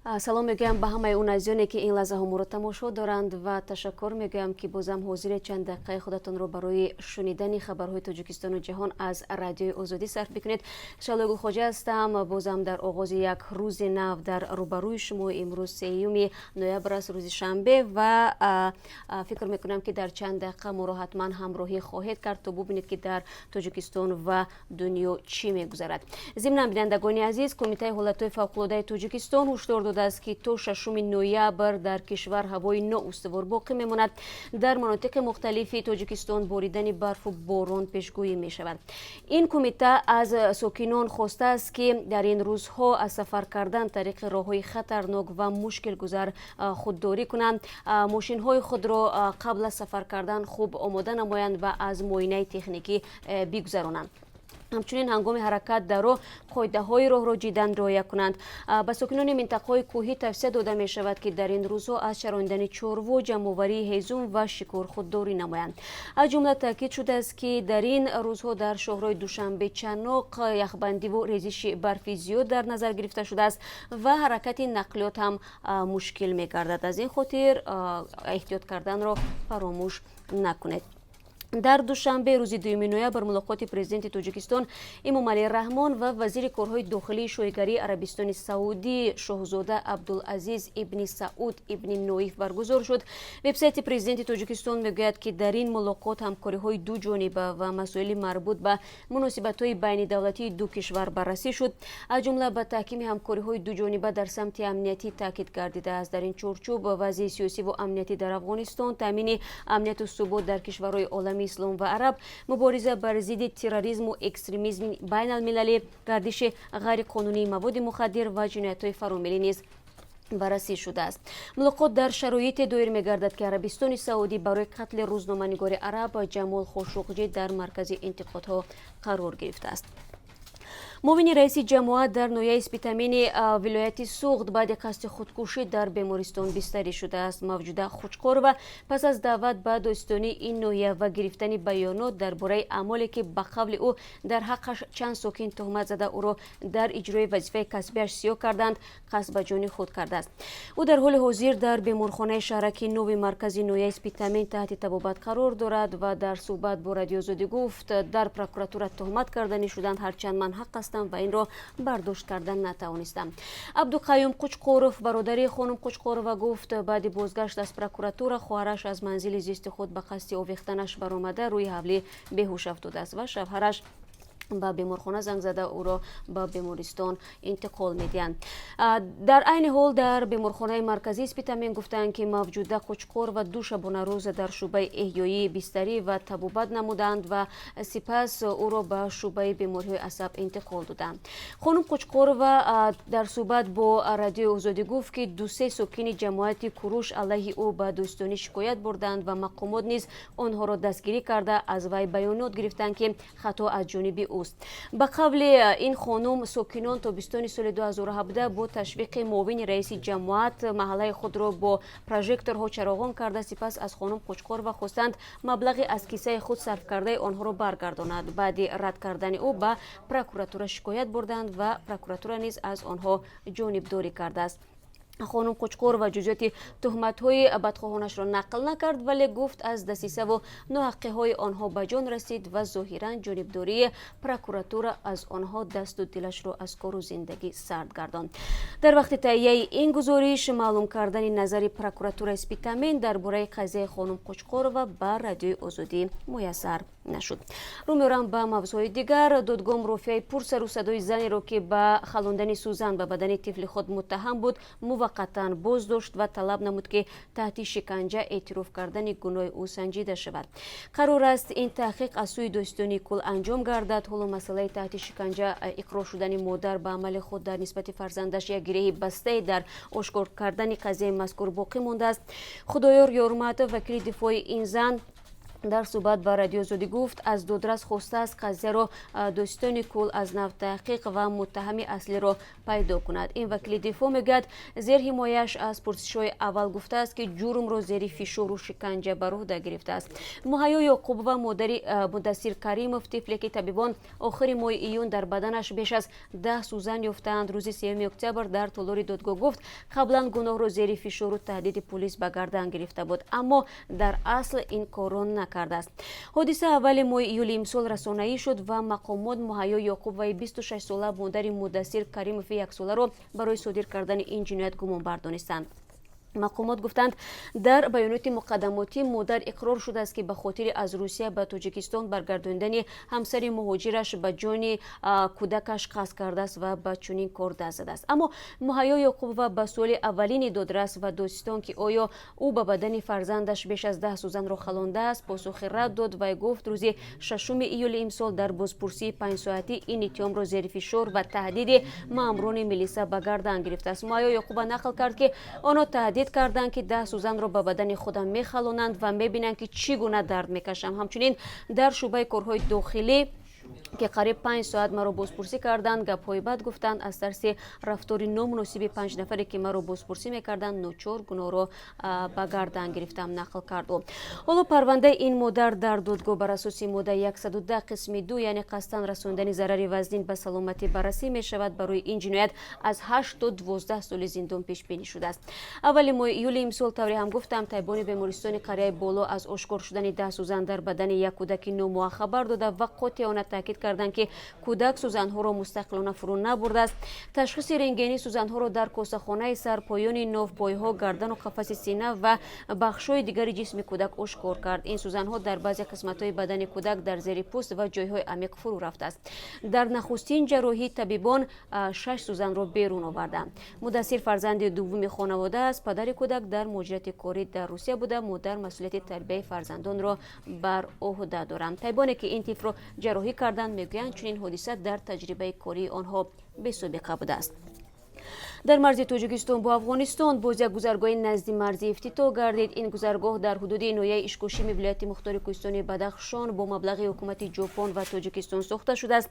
салом мегӯям ба ҳамаи он азизоне ки ин лаҳзаҳо моро тамошо доранд ва ташаккур мегӯям ки бозам ҳозире чанд дақиқаи худатонро барои шунидани хабарҳои Тоҷикистону ҷаҳон аз радиои Озодӣ сарф бикунед. Шалогу хоҷа ҳастам. Бозам дар оғози як рӯзи нав дар рӯбарӯи шумо. Имрӯз 3 ноябр аст, рӯзи шанбе, ва фикр мекунам ки дар чанд дақиқа моро ҳатман ҳамроҳӣ хоҳед кард то бубинед ки дар Тоҷикистон ва дунё чӣ мегузарад. зимнан бинандагони азиз, Кумитаи ҳолатҳои фавқулодаи Тоҷикистон ҳушдор додааст ки то 6 ноябр дар кишвар ҳавои ноустувор боқӣ мемонад. Дар манотиқи мухталифи Тоҷикистон боридани барфу борон пешгӯӣ мешавад. Ин кумита аз сокинон хостааст ки дар ин рӯзҳо аз сафар кардан тариқи роҳҳои хатарнок ва мушкилгузар худдорӣ кунанд. мошинҳои худро қабл аз сафар кардан хуб омода намоянд ва аз муоинаи техникӣ бигузаронанд. ҳамчунин ҳангоми ҳаракат дар роҳ қоидаҳои роҳро ҷиддан риоя кунанд. ба сокинони минтақаҳои кӯҳӣ тавсия дода мешавад ки дар ин рӯзҳо аз чарониндани чорво, ҷамъоварии ҳезум ва шикор худдорӣ намоянд. аз ҷумла таъкид шудааст ки дар ин рӯзҳо дар шоҳрои Душанбе чаноқ, яхбандиву резиши барфи зиёд дар назар гирифта шудааст ва ҳаракати нақлиёт ҳам мушкил мегардад. аз ин хотир эҳтиёт карданро фаромӯш накунед. дар Душанбе рӯзи 2 ноябр мулоқоти президенти Тоҷикистон Эмомалӣ Раҳмон ва вазири корҳои дохилии шоҳигарии Арабистони Саудӣ Шоҳзода Абдулазиз ибни Сауд ибни Ноиф баргузор шуд. вебсайти президенти Тоҷикистон мегӯяд ки дар ин мулоқот ҳамкориҳои дуҷониба ва масоили марбут ба муносибатҳои байнидавлатии ду кишвар баррасӣ шуд. аз ҷумла ба таҳкими ҳамкориҳои дуҷониба дар самти амниятӣ таъкид гардидааст. дар ин чорчӯб вазъи сиёсиву амнияти дар Афғонистон, таъмини амнияту субот дар кишварҳои олами ислом ва араб, мубориза бар зидди терроризму экстремизми байналмилалӣ, гардиши ғайриқонунии маводи мухаддир ва ҷиноятҳои фаромилӣ низ баррасӣ шудааст. мулоқот дар шароите доир мегардад ки Арабистони Саудӣ барои қатли рӯзноманигори араб Ҷамол Хошуқҷӣ дар маркази интиқодҳо қарор гирифтааст. муовини раиси ҷамоат дар ноҳияи Спитамини вилояти Суғд баъди қасди худкушӣ дар бемористон бистарӣ шудааст. Мавҷуда Хуҷқорова пас аз даъват ба достонии ин ноҳия ва гирифтани баёнот дар бораи аъмоле ки ба қавли ӯ дар ҳаққаш чанд сокин туҳмат зада ӯро дар иҷрои вазифаи касбиаш сиёҳ карданд, қасд ба ҷони худ кардааст. ӯ дар ҳоли ҳозир дар беморхонаи шаҳраки Нови маркази ноҳияи Спитамин таҳти табобат қарор дорад ва дар суҳбат бо Радиои Озодӣ гуфт дар прокуратура туҳмат карданӣ шуданд, ҳарчанд ман ҳақ астам ва инро бардошт кардан натавонистам. Абдуқаюм Қучқоров, бародари хонум Қучқорова, гуфт баъди бозгашт аз прокуратура хоҳараш аз манзили зисти худ ба қасди овехтанаш баромада рӯи ҳавлӣ беҳуш афтодааст ва шавҳараш ба беморхона занг зада ӯро ба бемористон интиқол медиҳанд. дар айни ҳол дар беморхонаи марказии Спитамин гуфтанд ки мавҷуда Қучқорова ду шабона рӯз дар шӯъбаи эҳёӣ бистарӣ ва табобат намуданд ва сипас ӯро ба шӯъбаи бемориҳои асаб интиқол доданд. хонум Қучқорова дар суҳбат бо Радиои Озодӣ гуфт ки ду-се сокини ҷамоати Куруш алайҳи ӯ ба дӯстонӣ шикоят бурданд ва мақомот низ онҳоро дастгирӣ карда аз вай баёнот гирифтанд ки хато аз ҷониби ӯ. ба қавли ин хонум, сокинон тобистони соли 2017 бо ташвиқи муовини раиси ҷамоат маҳаллаи худро бо прожекторҳо чароғон карда, сипас аз хонум Қучқорова хостанд маблағи аз кисаи худ сарф кардаи онҳоро баргардонад. баъди рад кардани ӯ ба прокуратура шикоят бурданд ва прокуратура низ аз онҳо ҷонибдорӣ кардааст. хонум Қучқорова ҷузъиёти туҳматҳои бадхоҳонашро нақл накард, вале гуфт аз дасисаву ноҳаққиҳои онҳо ба ҷон расид ва зоҳиран ҷонибдории прокуратура аз онҳо дасту дилашро аз кору зиндагӣ сард гардонд. дар вақти таҳияи ин гузориш маълум кардани назари прокуратураи Спитамин дар бораи қазияи хонум Қучқорова ба Радиои Озодӣ муяссар нашуд. рӯ меорам ба мавзӯи дигар. додгоҳ мурофиаи пурсару садои занеро ки ба халондани сӯзан ба бадани тифли худ муттаҳам буд муваққатан боздошт ва талаб намуд ки таҳти шиканҷа эътироф кардани гуноҳи ӯ санҷида шавад. қарор аст ин таҳқиқ аз сӯи достони кул анҷом гардад. ҳоло масъалаи таҳти шиканҷа иқрор шудани модар ба амали худ дар нисбати фарзандаш як гиреҳи бастаи дар ошкор кардани қазияи мазкур боқӣ мондааст. худоёр Ёрматов, вакили дифои ин зан, در صحبت با رادیو آزادی گفت از دادرس خواسته است قضیه را دوستان کل از نو تحقیق و متهم اصلی را پیدا کند. این وکیل دفاع میگوید زیر حمایش از پرسش‌های اول گفته است که جرم را زیر فشار و شکنجه بر عهده گرفته است. مهیا یعقوب و مادری مدثر کریموف طفلی که طبیبان آخر ماه ایون در بدنش بیش از 10 سوزن یافتند روز 3 اکتبر در تالار دادگاه گفت قبلا گناه را زیر فشار و تهدید پلیس به گردن گرفته بود اما در اصل این کار را نکرده است. حادثه اول ماه ایول امسال رسانه‌ای شد و مقامات مهیا یعقوب و 26 ساله مادر مدثر کریموف 1 ساله را برای صادر کردن این جنایت گمانبر دانستند. مقامات گفتند در بیانات مقدماتی مادر اقرار شده است که به خاطر از روسیه به تاجیکستان برگرداندن همسر مهاجرش به جان کودکش قصد کرده است و به چنین کار دست زده است. اما مهیا یعقوب و به سوال اولین دادرس و دوستان که آیا او به بدن فرزندش بیش از 10 سوزن را خلانده است پاسخ رد داد و گفت روز 6 ایول امسال در بازپرسی 5 ساعتی این اتهام را زیر فشار و تهدید ماموران ملیسا به گردن گرفته است. مهیا یعقوب نقل کرد که آنها تهدید کردند که 10 سوزن را به بدن خودم میخلانند و میبینند که چگونه درد میکشم. همچنین در شعبه کارهای داخلی که قریب 5 ساعت مرا بازپرسی کردند گپ‌های بد گفتند از ترس رفتار نامناسب 5 نفری که مرا بازپرسی میکردند ناچار گناه را به گردن گرفتم نقل کرد. حالا پرونده این مادر در دادگاه بر اساس ماده 110 قسم 2 یعنی قصداً رساندن ضرر وزین به سلامتی بررسی می شود. برای این جنایت از 8 تا 12 سال زندان پیش بینی شده است. اول ماه ایول امسال طوری هم گفتم طبیبان بیمارستان قریه بالا از آشکار شدن 10 سوزن در بدن یک کودک 9 ماه خبر داده و قاطعانه تاکید کردند که کودک سوزن‌ها را مستقلانه فرو نبرده است. تشخیص رنگینی سوزن‌ها را در کاسه‌خانه سر، پایان ناوپای‌ها، گردن و قفس سینه و بخش‌های دیگر جسم کودک آشکار کرد. این سوزن‌ها در بعضی قسمت‌های بدن کودک در زیر پوست و جای‌های عمیق فرو رفته است. در نخستین جراحی طبیبان 6 سوزن را بیرون آوردند. مدثر فرزند دوم خانواده است. پدر کودک در مهاجرت کاری در روسیه بوده. مادر مسئولیت تربیت فرزندان را بر عهده دارند. طبیبانی که این طفل را جراحی کردند میگویند چنین حادثه در تجربه کاری آنها به سابقه بوده است. در مرز تاجیکستان با افغانستان باز یک گذرگاه نزدیک مرزی افتتاح گردید. این گذرگاه در حدود ناحیه اشکوشیم ولایت مختار کوهستانی بدخشان با مبلغ حکومت ژاپن و تاجیکستان ساخته شده است.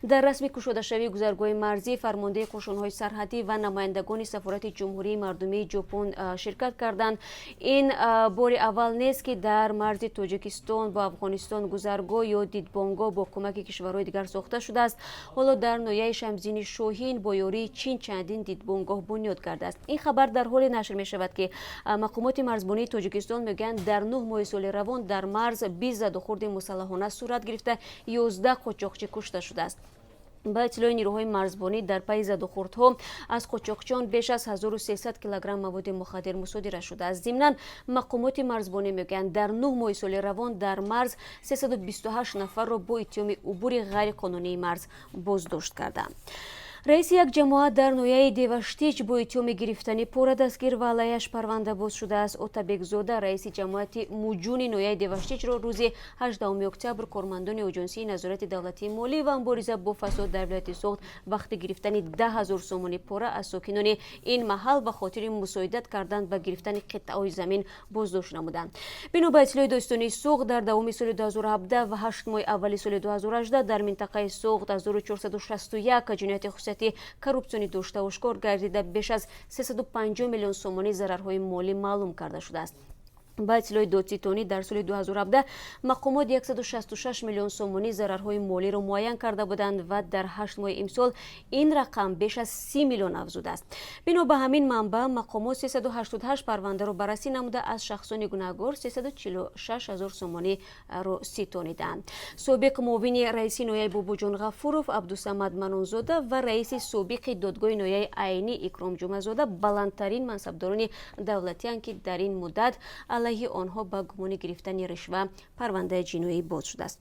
در رسمی گشوده شوی گذرگاه مرزی فرمانده قشون‌های سرحدی و نمایندگان سفارت جمهوری مردمی ژاپن شرکت کردند. این بار اول نیست که در مرز تاجیکستان با افغانستان گذرگاه یا دیدبانگاه با کمک کشورهای دیگر ساخته شده است. حالا در ناحیه شمزین شاهین با یاری چین چندین دیدبانگاه بنیاد کرده است. این خبر در حال نشر می شود که مقامات مرزبانی تاجیکستان میگویند در 9 ماه سال روان در مرز 20 زدوخورد مسلحانه صورت گرفته 11 قاچاقچی کشته شده است. با اطلاع نیروهای مرزبانی در پی زدوخوردها از قاچاقچیان بیش از 1300 کیلوگرم مواد مخدر مصادره شده است. ضمناً مقامات مرزبانی میگویند در 9 ماه سال روان در مرز 328 نفر را با اتهام عبور غیر قانونی مرز بازداشت کردند. رئیس یک جماعت در ناحیه دیوشتیچ با اتهام گرفتن پول دستگیر و علیه‌اش پرونده باز شده است. اوتابک زاده رئیس جماعت موجون ناحیه دیوشتیچ را روز 18 اکتبر کارمندان اجنسی نظارت دولتی مالی و مبارزه با فساد در ولایت سوخت وقت گرفتن 10,000 سومانی پول از ساکنان این محل به خاطر مساعدت کردن و گرفتن قطعه‌های زمین بازداشت نمودند. بنا به اطلاع داستانی سوخت در دوام سال 2017 و 8 ماه اول سال 2018 در منطقه سوخت از 1461 جنایت کروپسیونی داشته آشکار گردیده بیش از 350 میلیون سومانی ضررهای مالی معلوم کرده شده است. با اطلاع دادستانی در سال 2017 مقامات 166 میلیون سومانی ضررهای مالی را معین کرده بودند و در 8 ماه امسال این رقم بیش از 30 میلیون افزوده است. بنا به همین منبع مقامات 388 پرونده را بررسی نموده از شخصان گناهکار 346,000 سومانی را ستانیدند. سابق معاون رئیس ناحیه باباجان غفورов عبدالصمد منونزاده و رئیس سابق دادگاه ناحیه عینی اکرام جمعه‌زاده بلندترین منصبداران دولتی اند که در این مدت علیه آنها با گمان گرفتن رشوه پرونده جنایی باز شده است.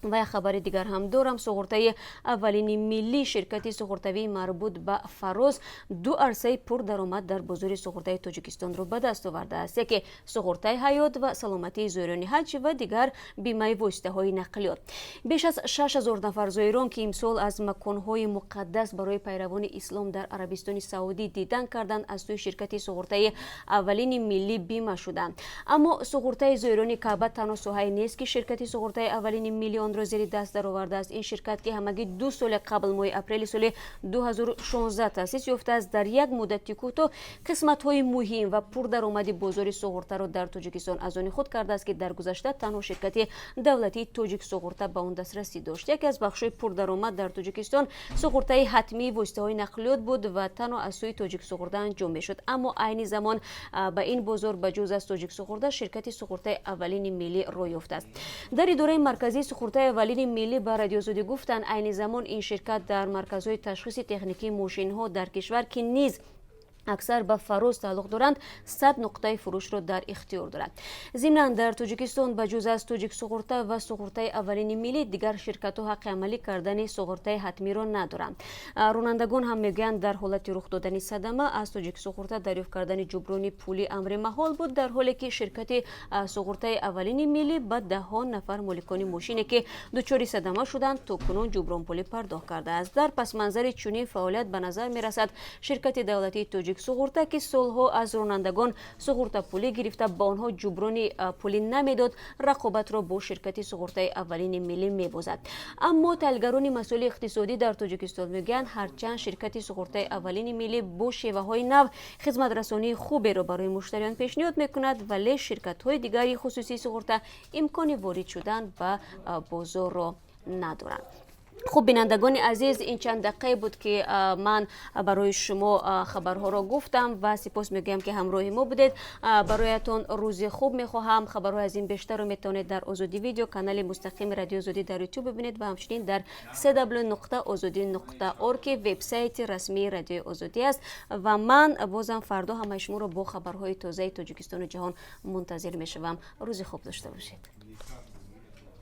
و یک خبر دیگر هم دارم. سغورتای اولین ملی شرکت سغورتوی مربوط به فراز دو عرصه پردرآمد در بازار سغورتای تاجیکستان را به دست آورده است. یکی سغورتای حیات و سلامتی زایران حج و دیگر بیمه واسطه های نقلیات. بیش از 6000 نفر زایران که امسال از مکانهای مقدس برای پیروان اسلام در عربستان سعودی دیدن کردند از سوی شرکت سغورتای اولین ملی بیمه شدند. اما سغورتای زایران کعبه تنها ساحه نیست که شرکت سغورتای اولین ملی آن را زیر دست درآورده است. این شرکت که همگی 2 سال قبل ماه اپریل سال 2016 تأسیس یافته است، در یک مدت کوتاه قسمت‌های مهم و پردرآمد بازار سغورته را در تاجیکستان از آن خود کرده است که در گذشته تنها شرکت دولتی تاجیک سغورته به آن دسترسی داشت. یکی از بخش‌های پردرآمد در تاجیکستان سغورته حتمی واسطه‌های نقلیات بود و تنها از سوی تاجیک سغورته انجام می‌شد. اما عین زمان به این بازار بجز از تاجیک سغورته شرکت سغورته اولین ملی روی یافته است. در اداره مرکزی سغورته اولین ملی به رادیو آزادی گفتند عین زمان این شرکت در مرکزهای تشخیص تکنیکی ماشین‌ها در کشور که نیز اکثر به فراز تعلق دارند 100 نقطه فروش را در اختیار دارد. ضمناً در تاجیکستان بجز از تاجیک سغورته و سغورته اولین ملی دیگر شرکت‌ها حق عملی کردن سغورته حتمی را ندارند. رانندگان هم میگویند در حالت رخ دادن صدمه از تاجیک سغورته دریافت کردن جبران پولی امر محال بود، در حالی که شرکت سغورته اولین ملی به ده‌ها نفر مالکان ماشینی که دچار صدمه شدند تاکنون جبران پولی پرداخت کرده است. در پس منظر چنین فعالیت به نظر می‌رسد شرکت دولتی تاجیک سغورته که سالها از رانندگان سغورته پولی گرفته با آنها جبران پولی نمیداد رقابت را با شرکت سغورته اولین ملی می‌بازد. اما تحلیلگران مسائل اقتصادی در تاجیکستان میگن هرچند شرکت سغورته اولین ملی با شیوه‌های نو خدمت رسانی خوبی را برای مشتریان پیشنهاد میکند، ولی شرکت‌های دیگری خصوصی سغورته امکان وارد شدن به بازار را ندارند. خب بینندگان عزیز، این چند دقیقه بود که من برای شما خبرها را گفتم و سپاس میگویم که همراه ما بودید. برایتان روز خوب میخواهم. خبرها از این بیشتر رو میتونید در آزادی ویدیو کانال مستقیم رادیو آزادی در یوتیوب ببینید و همچنین در www.azadi.org که وبسایت رسمی رادیو آزادی است و من بازم فردا همه شما را با خبرهای تازه تاجیکستان و جهان منتظر میشوم. روز خوب داشته باشید.